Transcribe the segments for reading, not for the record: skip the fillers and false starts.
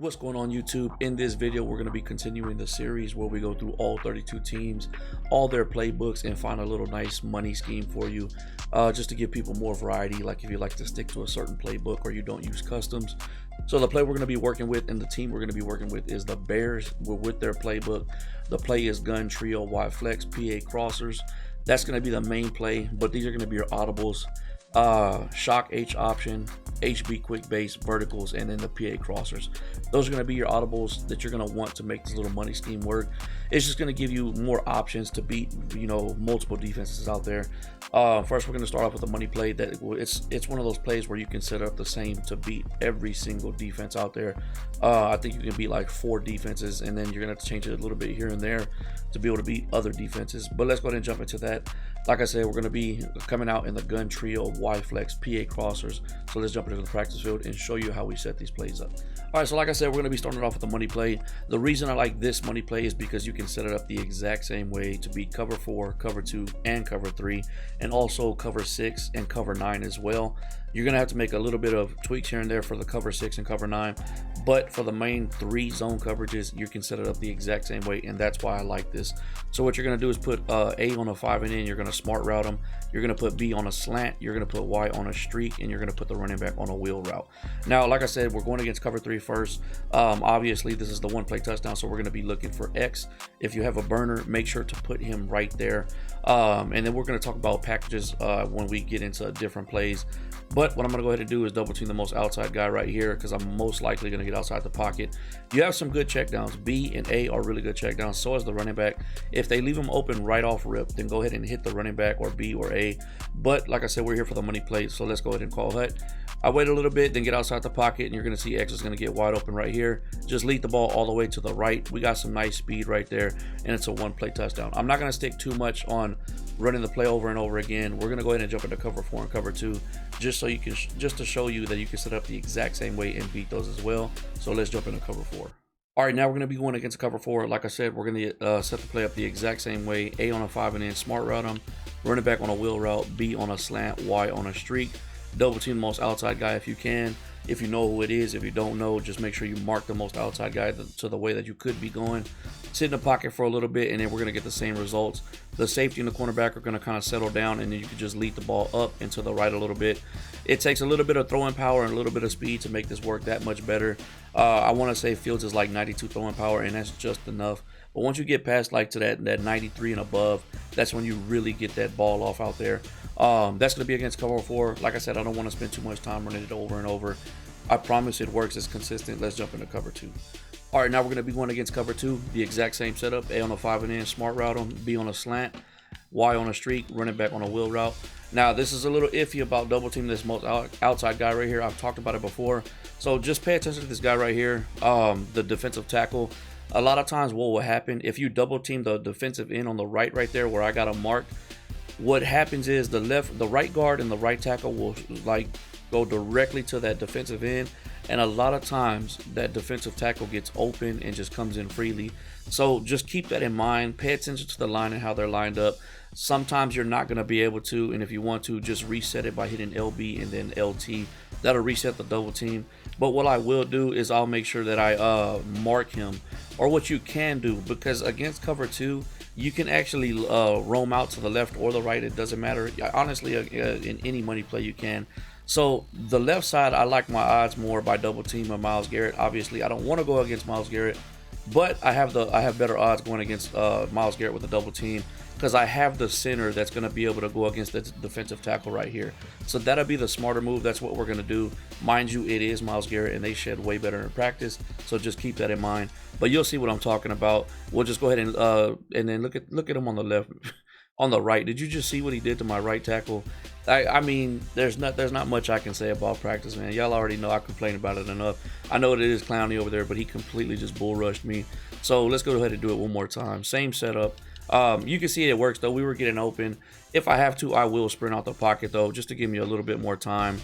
What's going on YouTube? In this video we're going to be continuing the series where we go through all 32 teams, all their playbooks, and find a little nice money scheme for you, just to give people more variety, like if you like to stick to a certain playbook or you don't use customs. So the play we're going to be working with and the team we're going to be working with is the Bears. We're with their playbook. The play is gun, trio, wide flex, PA crossers. That's going to be the main play, but these are going to be your audibles, shock H option, HB quick base, verticals, and then the PA crossers. Those are going to be your audibles that you're going to want to make this little money scheme work. It's just going to give you more options to beat, multiple defenses out there. First, we're going to start off with a money play that it's one of those plays where you can set up the same to beat every single defense out there. I think you can beat like 4 defenses, and then you're going to have to change it a little bit here and there to be able to beat other defenses. But let's go ahead and jump into that. Like I said, we're going to be coming out in the gun, trio, wide flex, PA crossers. So let's jump into the practice field and show you how we set these plays up. All right, so like I said, we're going to be starting off with the money play. The reason I like this money play is because you can set it up the exact same way to beat cover 4, cover 2, and cover 3, and also cover 6 and cover 9 as well. You're going to have to make a little bit of tweaks here and there for the cover 6 and cover 9, but for the main 3 zone coverages, you can set it up the exact same way, and that's why I like this. So what you're going to do is put A on a 5 and in, you're going to smart route them, you're going to put B on a slant, you're going to put Y on a streak, and you're going to put the running back on a wheel route. Now, like I said, we're going against cover 3 first. Obviously, this is the one play touchdown, so we're going to be looking for X. If you have a burner, make sure to put him right there. And then we're going to talk about packages when we get into different plays. But what I'm going to go ahead and do is double team the most outside guy right here, because I'm most likely going to get outside the pocket. You have some good checkdowns. B and A are really good checkdowns. So is the running back. If they leave them open right off rip, then go ahead and hit the running back or B or A. But like I said, we're here for the money play, so let's go ahead and call hut. I wait a little bit, then get outside the pocket, and you're going to see X is going to get wide open right here. Just lead the ball all the way to the right. We got some nice speed right there, and it's a one-play touchdown. I'm not going to stick too much on running the play over and over again. We're going to go ahead and jump into cover 4 and cover 2, just to show you that you can set up the exact same way and beat those as well. So let's jump into cover 4. All right, now we're going to be going against cover 4. Like I said, we're going to set the play up the exact same way. A on a 5 and in, smart route them, running back on a wheel route, B on a slant, Y on a streak. Double team the most outside guy if you can. If you know who it is, if you don't know, just make sure you mark the most outside guy to the way that you could be going. Sit in the pocket for a little bit, and then we're going to get the same results. The safety and the cornerback are going to kind of settle down, and then you can just lead the ball up and to the right a little bit. It takes a little bit of throwing power and a little bit of speed to make this work that much better. I want to say Fields is like 92 throwing power, and that's just enough. But once you get past like to that 93 and above, that's when you really get that ball off out there. That's going to be against cover 4. Like I said, I don't want to spend too much time running it over and over. I promise it works. It's consistent. Let's jump into cover 2. All right, now we're going to be going against cover 2. The exact same setup. A on a 5 and in, smart route them, B on a slant, Y on a streak, running back on a wheel route. Now, this is a little iffy about double teaming this most outside guy right here. I've talked about it before. So just pay attention to this guy right here, the defensive tackle. A lot of times what will happen, if you double team the defensive end on the right there where I got him marked, what happens is the right guard and the right tackle will like go directly to that defensive end, and a lot of times that defensive tackle gets open and just comes in freely. So just keep that in mind. Pay attention to the line and how they're lined up. Sometimes you're not going to be able to, and if you want to, just reset it by hitting LB and then LT. That'll reset the double team. But what I will do is I'll make sure that I mark him, or what you can do, because against cover 2 you can actually roam out to the left or the right. It doesn't matter. Honestly, in any money play you can. So the left side, I like my odds more by double teaming Myles Garrett. Obviously, I don't want to go against Myles Garrett, but I have better odds going against Myles Garrett with a double team, because I have the center that's going to be able to go against the defensive tackle right here. So that'll be the smarter move. That's what we're going to do. Mind you, it is Myles Garrett, and they shed way better in practice, so just keep that in mind. But you'll see what I'm talking about. We'll just go ahead and then look at him on the left. On the right, did you just see what he did to my right tackle? I mean, there's not much I can say about practice, man. Y'all already know I complain about it enough. I know it is Clowney over there, but he completely just bull rushed me. So let's go ahead and do it one more time. Same setup. You can see it works though. We were getting open. If I have to, I will sprint out the pocket though, just to give me a little bit more time,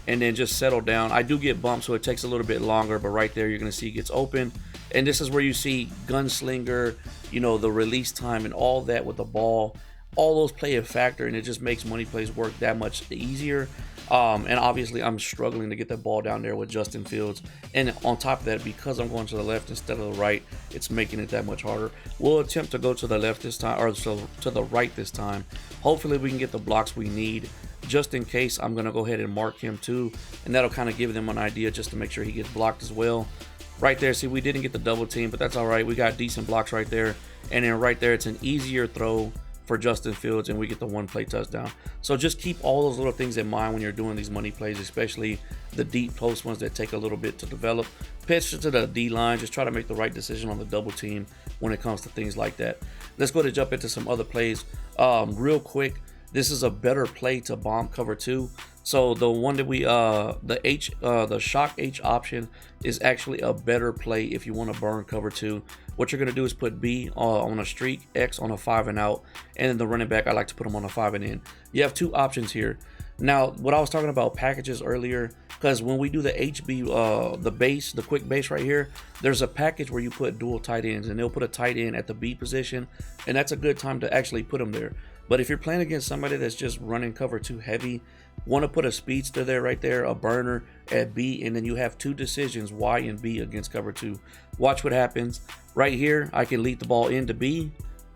and then just settle down. I do get bumped, so it takes a little bit longer, but right there you're gonna see it gets open. And this is where you see gunslinger, the release time and all that with the ball. All those play a factor, and it just makes money plays work that much easier. And obviously I'm struggling to get that ball down there with Justin Fields. And on top of that, because I'm going to the left instead of the right, it's making it that much harder. We'll attempt to go to the left this time, or to the right this time. Hopefully we can get the blocks we need. Just in case, I'm going to go ahead and mark him too, and that'll kind of give them an idea just to make sure he gets blocked as well. Right there, see, we didn't get the double team, but that's all right. We got decent blocks right there. And then right there, it's an easier throw for Justin Fields, and we get the one play touchdown. So just keep all those little things in mind when you're doing these money plays, especially the deep post ones that take a little bit to develop. Pitch to the D line, just try to make the right decision on the double team when it comes to things like that. Let's go to jump into some other plays real quick. This is a better play to bomb cover 2. So the one that we the shock H option is actually a better play if you want to burn cover 2. What you're going to do is put B on a streak, X on a 5 and out, and then the running back, I like to put him on a 5 and in. You have two options here. Now, what I was talking about packages earlier, because when we do the HB, the base, the quick base right here, there's a package where you put dual tight ends, and they'll put a tight end at the B position, and that's a good time to actually put them there. But if you're playing against somebody that's just running cover 2 heavy, want to put a speedster there right there, a burner at B, and then you have two decisions, Y and B against cover 2. Watch what happens. Right here, I can lead the ball into B,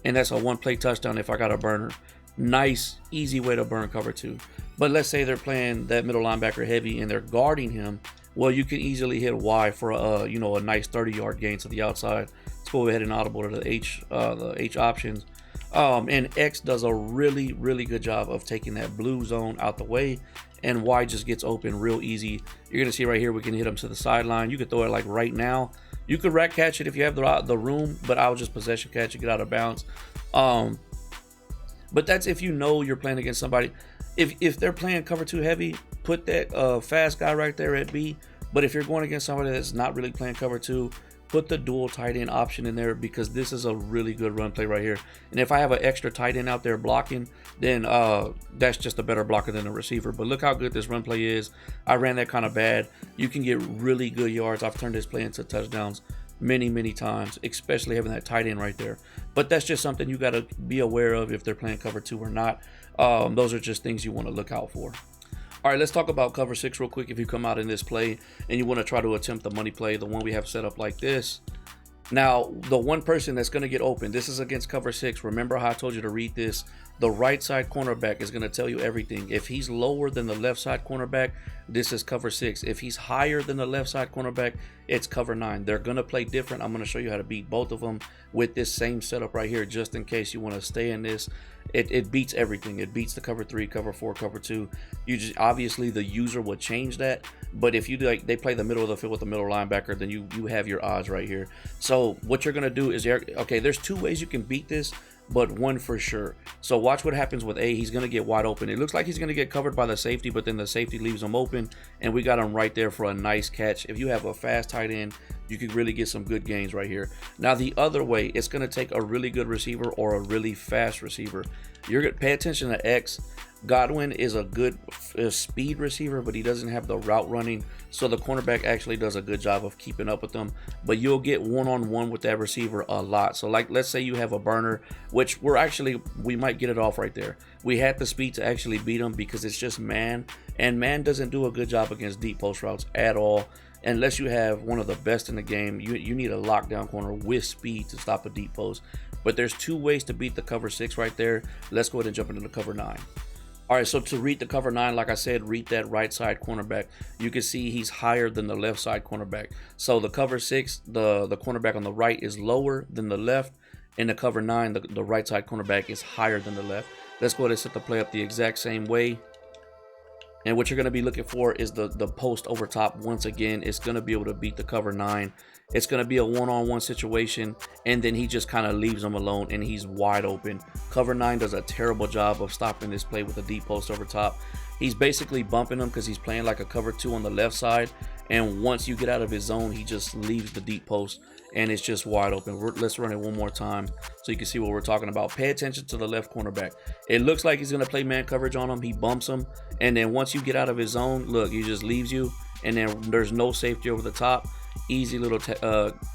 and that's a one play touchdown if I got a burner. Nice, easy way to burn cover 2. But let's say they're playing that middle linebacker heavy and they're guarding him. Well, you can easily hit Y for a nice 30-yard gain to the outside. Let's go ahead and audible to the H options. And X does a really, really good job of taking that blue zone out the way, and Y just gets open real easy. You're gonna see right here, we can hit him to the sideline. You could throw it like right now. You could rack catch it if you have the room, but I'll just possession catch it, get out of bounds. But that's if you know you're playing against somebody. If they're playing cover 2 heavy, put that fast guy right there at B. But if you're going against somebody that's not really playing cover 2, put the dual tight end option in there, because this is a really good run play right here. And if I have an extra tight end out there blocking, then that's just a better blocker than a receiver. But look how good this run play is. I ran that kind of bad. You can get really good yards. I've turned this play into touchdowns many times, especially having that tight end right there. But that's just something you got to be aware of if they're playing cover 2 or not. Those are just things you want to look out for. All right, let's talk about cover 6 real quick. If you come out in this play and you want to try to attempt the money play, the one we have set up like this. Now, the one person that's going to get open, this is against cover 6. Remember how I told you to read this? The right side cornerback is going to tell you everything. If he's lower than the left side cornerback, this is cover 6. If he's higher than the left side cornerback, it's cover 9. They're going to play different. I'm going to show you how to beat both of them with this same setup right here, just in case you want to stay in this. It beats everything. It beats the cover 3, cover 4, cover 2. You just obviously the user would change that, but if you do, like they play the middle of the field with the middle linebacker, then you have your odds right here. So what you're gonna do is, okay, there's two ways you can beat this, but one for sure. So watch what happens with A. He's going to get wide open. It looks like he's going to get covered by the safety, but then the safety leaves him open, and we got him right there for a nice catch. If you have a fast tight end, you could really get some good gains right here. Now the other way, it's going to take a really good receiver or a really fast receiver. You're going to pay attention to X. Godwin is a good speed receiver, but he doesn't have the route running, so the cornerback actually does a good job of keeping up with them. But you'll get one-on-one with that receiver a lot. So like, let's say you have a burner, which we might get it off right there. We had the speed to actually beat him because it's just man, and man doesn't do a good job against deep post routes at all. Unless you have one of the best in the game, you need a lockdown corner with speed to stop a deep post. But there's two ways to beat the cover 6 right there. Let's go ahead and jump into the cover 9. All right, so to read the cover 9, like I said, read that right side cornerback. You can see he's higher than the left side cornerback. So the cover 6, the cornerback on the right is lower than the left. In the cover 9, the right side cornerback is higher than the left. Let's go ahead and set the play up the exact same way. And what you're going to be looking for is the post over top. Once again, it's going to be able to beat the cover 9. It's going to be a one-on-one situation, and then he just kind of leaves him alone, and he's wide open. Cover 9 does a terrible job of stopping this play with a deep post over top. He's basically bumping him because he's playing like a cover 2 on the left side, and once you get out of his zone, he just leaves the deep post, and it's just wide open. Let's run it one more time so you can see what we're talking about. Pay attention to the left cornerback. It looks like he's going to play man coverage on him. He bumps him, and then once you get out of his zone, look, he just leaves you, and then there's no safety over the top. Easy little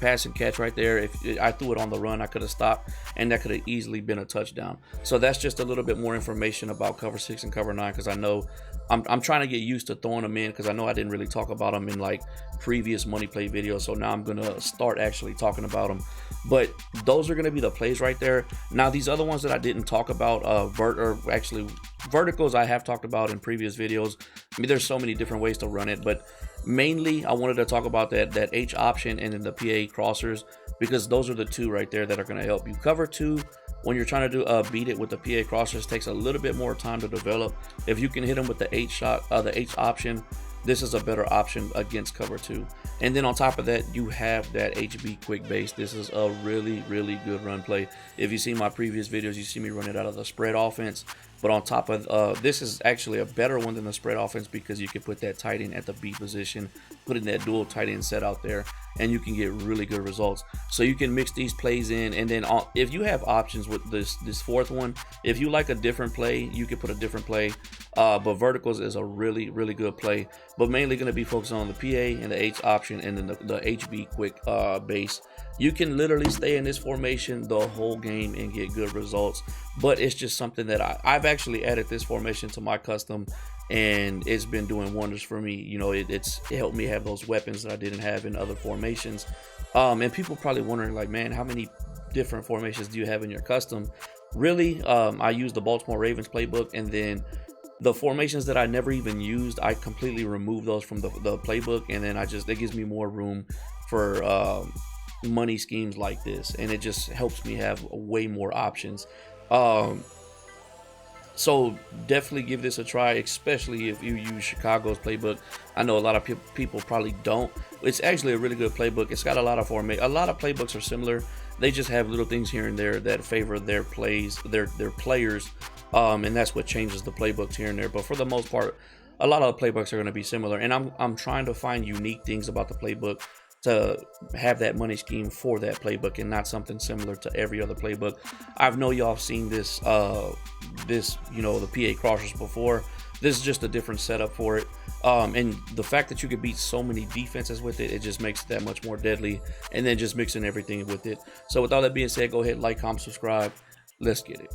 pass and catch right there. If I threw it on the run, I could have stopped, and that could have easily been a touchdown. So that's just a little bit more information about cover 6 and cover 9, because I know I'm trying to get used to throwing them in, because I know I didn't really talk about them in like previous money play videos. So now I'm gonna start actually talking about them. But those are gonna be the plays right there. Now these other ones that I didn't talk about, verticals I have talked about in previous videos. I mean, there's so many different ways to run it, but mainly I wanted to talk about that H option and then the PA crossers, because those are the two right there that are going to help you. Cover 2, when you're trying to do beat it with the PA crossers, takes a little bit more time to develop. If you can hit them with the H shot, the H option, this is a better option against cover 2. And then on top of that, you have that HB quick base. This is a really good run play. If you see my previous videos, you see me run it out of the spread offense. But on top of this is actually a better one than the spread offense, because you can put that tight end at the B position, put in that dual tight end set out there, and you can get really good results. So you can mix these plays in, and then if you have options with this fourth one, if you like a different play, you can put a different play. But verticals is a really good play, but mainly going to be focused on the PA and the H option, and then the HB quick base. You can literally stay in this formation the whole game and get good results, but it's just something that I've actually added this formation to my custom, and it's been doing wonders for me. You know, it helped me have those weapons that I didn't have in other formations. And people probably wondering, like, man, how many different formations do you have in your custom? Really, I use the Baltimore Ravens playbook, and then the formations that I never even used, I completely removed those from the playbook, and then it gives me more room for money schemes like this, and it just helps me have way more options. So definitely give this a try, especially if you use Chicago's playbook. I know a lot of people probably don't. It's actually a really good playbook. It's got a lot of a lot of playbooks are similar. They just have little things here and there that favor their plays, their players, and that's what changes the playbooks here and there. But for the most part, a lot of the playbooks are going to be similar, and I'm trying to find unique things about the playbook to have that money scheme for that playbook, and not something similar to every other playbook. I know y'all seen this you know, the PA crossers before. This is just a different setup for it, and the fact that you could beat so many defenses with it, it just makes it that much more deadly. And then just mixing everything with it. So with all that being said, go ahead, like, comment, subscribe. Let's get it.